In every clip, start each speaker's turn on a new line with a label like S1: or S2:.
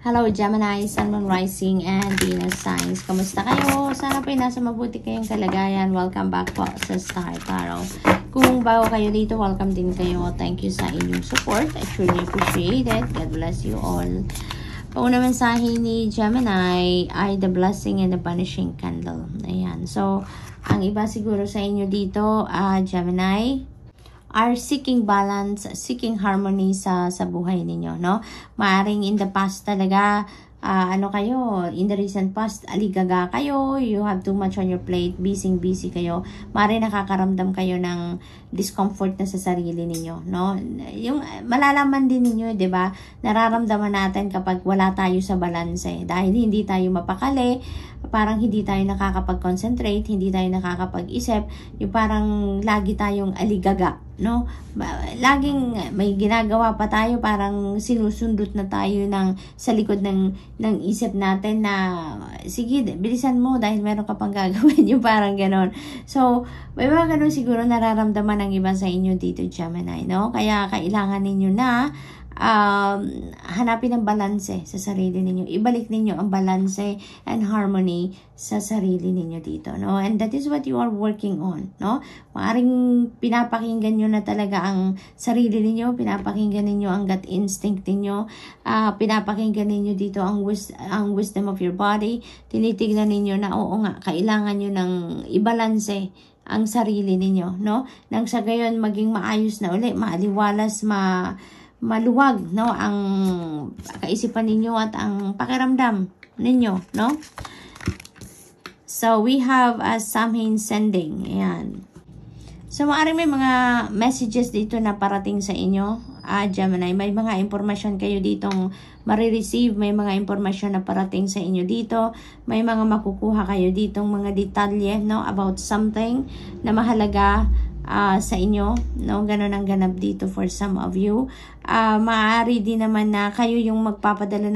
S1: Hello Gemini, Sun, Moon, Rising, and Venus signs. Kamusta kayo? Sana po nasa mabuti kayong kalagayan. Welcome back po sa Star Tarot. Kung bago kayo dito, welcome din kayo. Thank you sa inyong support. I truly appreciate it. God bless you all. Paunang mensahe ni Gemini ay the blessing and the punishing candle. Ayan. So, ang iba siguro sa inyo dito, Gemini, are seeking balance, seeking harmony sa buhay ninyo, no? Maaring in the past talaga, in the recent past, aligaga kayo, you have too much on your plate, busy kayo, maaring nakakaramdam kayo ng discomfort na sa sarili ninyo, no? Yung malalaman din ninyo, 'di ba? Nararamdaman natin kapag wala tayo sa balanse, dahil hindi tayo mapakali, parang hindi tayo nakakapag-concentrate, hindi tayo nakakapag-isip, yung parang lagi tayong aligaga, no? Laging may ginagawa pa tayo, parang sinusundot na tayo sa likod ng isip natin na sige, bilisan mo dahil meron ka pang gagawin, yung parang ganon. So, may mga ganon siguro nararamdaman ng iba sa inyo dito, Gemini, no? Kaya kailangan ninyo na hanapin ang balanse sa sarili ninyo. Ibalik ninyo ang balanse and harmony sa sarili ninyo dito, no? And that is what you are working on, no? Maaring pinapakinggan nyo na talaga ang sarili ninyo, pinapakinggan ninyo ang gut instinct ninyo, pinapakinggan ninyo dito ang wisdom of your body, tinitignan ninyo na oo nga, kailangan nyo ng ibalanse ang sarili ninyo, no? Nang sa gayon maging maayos na uli, maaliwalas, maluwag, no, ang kaisipan ninyo at ang pakiramdam ninyo, no? So, we have Samhain sending. Ayan. So, maaaring may mga messages dito na parating sa inyo, Gemini. May mga impormasyon kayo ditong marireceive, may mga impormasyon na parating sa inyo dito, may mga makukuha kayo ditong mga detalye, no, about something na mahalaga sa inyo, no? Ganun ang ganap dito for some of you. Maaari din naman na kayo yung magpapadala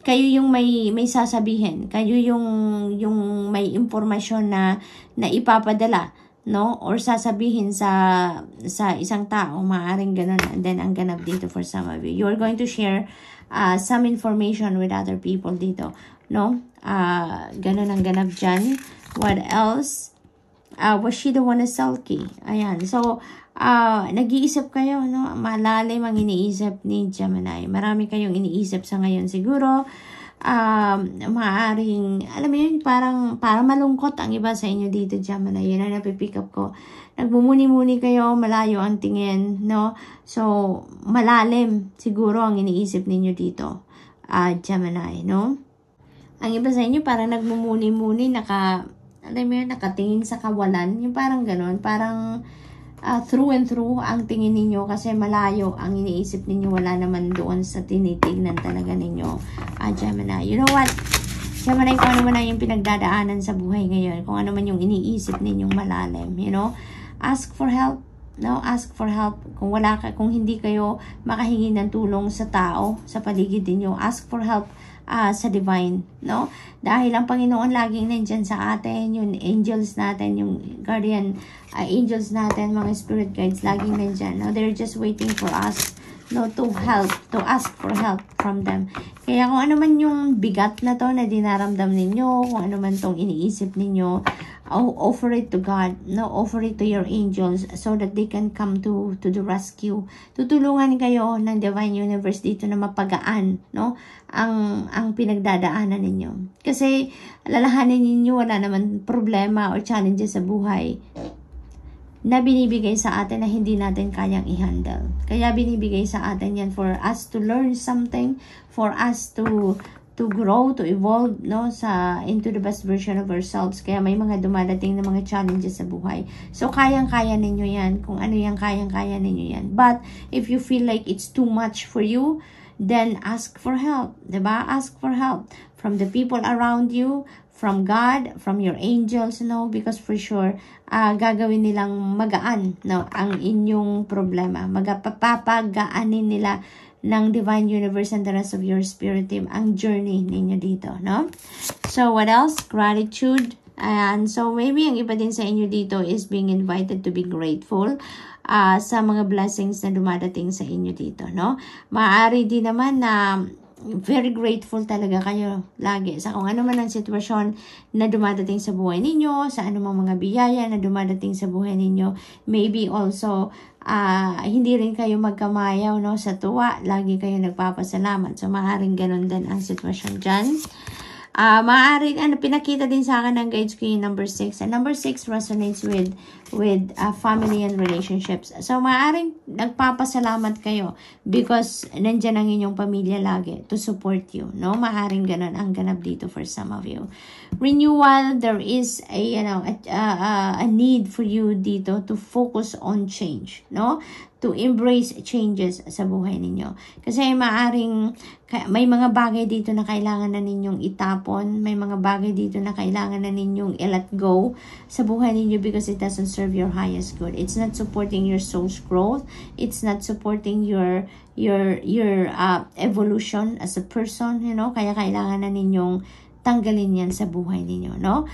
S1: kayo yung may sasabihin, kayo yung may impormasyon na ipapadala, no? Or sasabihin sa isang tao, maaaring ganun. And then ang ganap dito for some of you, you're going to share some information with other people dito, no? Ganun ang ganap dyan. What else? Was she the one na sulky? Ayan. So, nag-iisip kayo, no? Malalim ang iniisip ni Gemini. Marami kayong iniisip sa ngayon siguro. Maaring, alam mo yun, parang malungkot ang iba sa inyo dito, Gemini. Yun ang napipick up ko. Nagbumuni-muni kayo, malayo ang tingin, no? So, malalim siguro ang iniisip ninyo dito, Gemini, no? Ang iba sa inyo, parang nagmumuni-muni, alam mo yun, nakatingin sa kawalan, yung parang gano'n, parang through and through ang tingin ninyo kasi malayo ang iniisip ninyo, wala naman doon sa tinitignan talaga ninyo, Gemini. You know what? Gemini, kung ano man yung pinagdadaanan sa buhay ngayon, kung ano man yung iniisip ninyong malalim, you know, ask for help, no? Ask for help. Kung hindi kayo makahingi ng tulong sa tao, sa paligid ninyo, ask for help sa divine, no? Dahil ang Panginoon laging nandyan sa atin, yung angels natin, yung guardian angels natin, mga spirit guides, laging nandyan, no? They're just waiting for us, no, to ask for help from them. Kaya kung ano man yung bigat na to na dinaramdam ninyo, kung ano man tong iniisip ninyo, offer it to God, no? Offer it to your angels so that they can come to the rescue. Tutulungan kayo ng Divine Universe dito na mapagaan, no? Ang pinagdadaanan ninyo. Kasi lalahanin ninyo, wala naman problema or challenges sa buhay na binibigay sa atin na hindi natin kayang i-handle. Kaya binibigay sa atin yan for us to learn something, for us to grow, to evolve, no, into the best version of ourselves. Kaya may mga dumadating na mga challenges sa buhay. So, kayang-kaya ninyo yan. Kung ano yung kayang-kaya ninyo yan. But, if you feel like it's too much for you, then ask for help. Diba? Ask for help from the people around you, from God, from your angels, no? Because for sure, gagawin nilang magaan, no, ang inyong problema. Papagaanin nila ng Divine Universe and the rest of your spirit team ang journey ninyo dito, no? So, what else? Gratitude. And so, maybe ang iba din sa inyo dito is being invited to be grateful sa mga blessings na dumadating sa inyo dito, no? Maaari din naman na very grateful talaga kayo lagi sa kung ano man ang sitwasyon na dumadating sa buhay ninyo, sa anumang mga biyaya na dumadating sa buhay ninyo. Maybe also, hindi rin kayo magkamayaw, no, sa tuwa. Lagi kayo nagpapasalamat. So, maaaring ganun din ang sitwasyon dyan. Maaaring, pinakita din sa akin ng guides ko yung number 6. And number 6 resonates with family and relationships. So, maaaring nagpapasalamat kayo because nandyan ang inyong pamilya lagi to support you, no? Maaaring ganun ang ganap dito for some of you. Renewal, there is a need for you dito to focus on change, no? To embrace changes sa buhay ninyo. Kasi maaaring may mga bagay dito na kailangan na ninyong itapon, may mga bagay dito na kailangan na ninyong i-let go sa buhay ninyo because it doesn't serve your highest good. It's not supporting your soul's growth. It's not supporting your evolution as a person, you know, kaya kailangan na ninyong tanggalin yan sa buhay ninyo, no?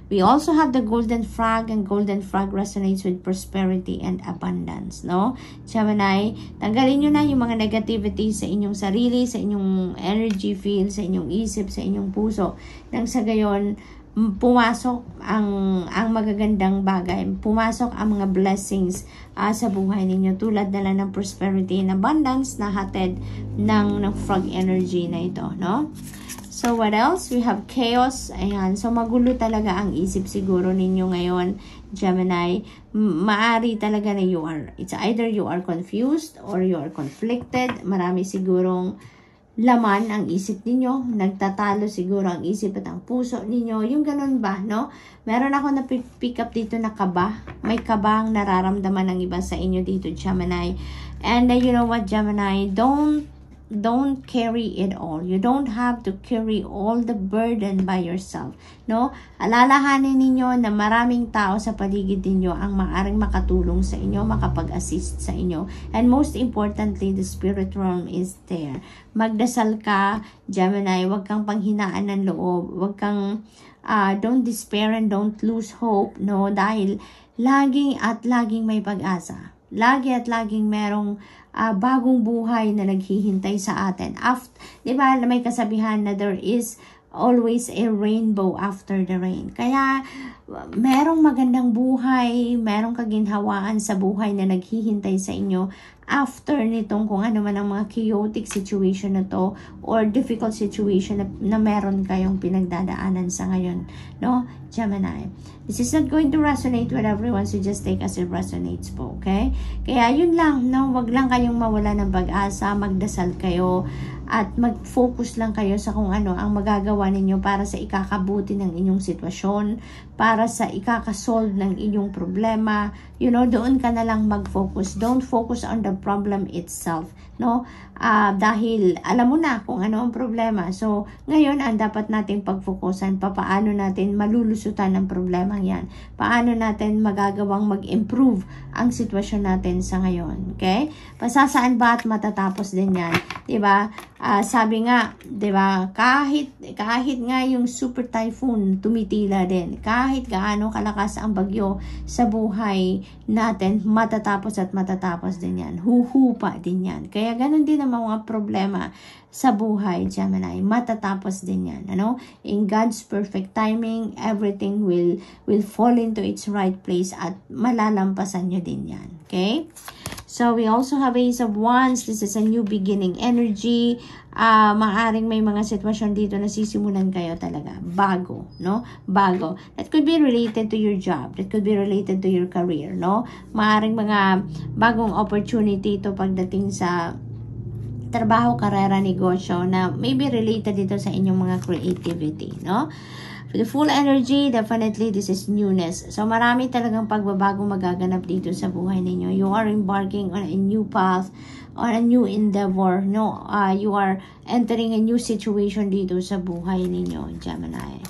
S1: We also have the golden frog, and golden frog resonates with prosperity and abundance, no? Gemini, tanggalin nyo na yung mga negativity sa inyong sarili, sa inyong energy field, sa inyong isip, sa inyong puso. Nang sa gayon, pumasok ang magagandang bagay, pumasok ang mga blessings sa buhay ninyo, tulad na lang ng prosperity and abundance na hatid ng frog energy na ito, no? So, what else? We have chaos. Ayan. So, magulo talaga ang isip siguro ninyo ngayon, Gemini. Maari talaga na it's either you are confused or you are conflicted. Marami sigurong laman ang isip ninyo. Nagtatalo siguro ang isip at ang puso ninyo. Yung ganun ba, no? Meron ako na pick up dito na kaba. May kabang nararamdaman ng iba sa inyo dito, Gemini. And you know what, Gemini? Don't carry it all. You don't have to carry all the burden by yourself, no? Alalahanin ninyo na maraming tao sa paligid ninyo ang maaring makatulong sa inyo, makapag-assist sa inyo. And most importantly, the spirit realm is there. Magdasal ka, Gemini. Huwag kang panghinaan ng loob. Huwag kang don't despair and don't lose hope, no? Dahil laging may pag-asa. Lagi at laging merong bagong buhay na naghihintay sa atin. Di ba, may kasabihan na there is always a rainbow after the rain. Kaya, merong magandang buhay, merong kaginhawaan sa buhay na naghihintay sa inyo after nitong kung ano man ang mga chaotic situation na to or difficult situation na meron kayong pinagdadaanan sa ngayon, no, Gemini? This is not going to resonate with everyone, so just take as it resonates po, okay? Kaya yun lang, no? Wag lang kayong mawala ng pag-asa, magdasal kayo at mag-focus lang kayo sa kung ano ang magagawa ninyo para sa ikakabuti ng inyong sitwasyon, para sa ikakasolve ng inyong problema. You know, doon ka na lang mag-focus. Don't focus on the problem itself, no? Dahil alam mo na kung ano ang problema. So, ngayon, ang dapat nating pag-focusan, paano natin malulusutan ng problema yan. Paano natin magagawang mag-improve ang sitwasyon natin sa ngayon. Okay? Pasasaan ba at matatapos din yan? Diba? Sabi nga, diba, kahit nga yung super typhoon tumitila din. Kahit gaano kalakas ang bagyo sa buhay natin, matatapos at matatapos din yan. Huhupa din yan. Kaya ganun din ang mga problema sa buhay, Gemini. Matatapos din yan. Ano? In God's perfect timing, everything will fall into its right place at malalampasan nyo din yan. Okay? So, we also have Ace of Wands. This is a new beginning energy. Maaring may mga sitwasyon dito na sisimulan kayo talaga. Bago, no? Bago. That could be related to your job. That could be related to your career, no? Maaring mga bagong opportunity ito pagdating sa trabaho, karera, negosyo na maybe related dito sa inyong mga creativity, no? For the full energy, definitely this is newness. So, marami talagang pagbabago magaganap dito sa buhay ninyo. You are embarking on a new path, on a new endeavor, no? You are entering a new situation dito sa buhay ninyo, Gemini.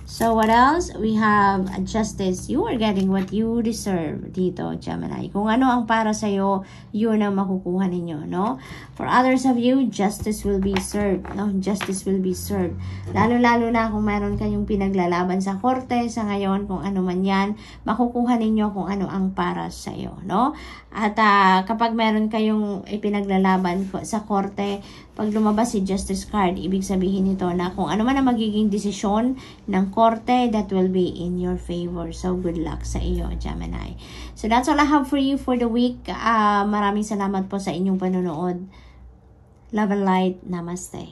S1: So, what else? We have justice. You are getting what you deserve dito, Gemini. Kung ano ang para sa'yo, yun ang makukuha ninyo, no? For others of you, justice will be served, no? Justice will be served. Lalo-lalo na kung meron kayong pinaglalaban sa korte sa ngayon, kung ano man yan, makukuha ninyo kung ano ang para sa'yo, no? At kapag meron kayong ipinaglalaban sa korte, pag lumabas si Justice card, ibig sabihin nito na kung ano man ang magiging desisyon ng korte, that will be in your favor. So, good luck sa iyo, Gemini. So, that's all I have for you for the week. Maraming salamat po sa inyong panonood. Love and light. Namaste.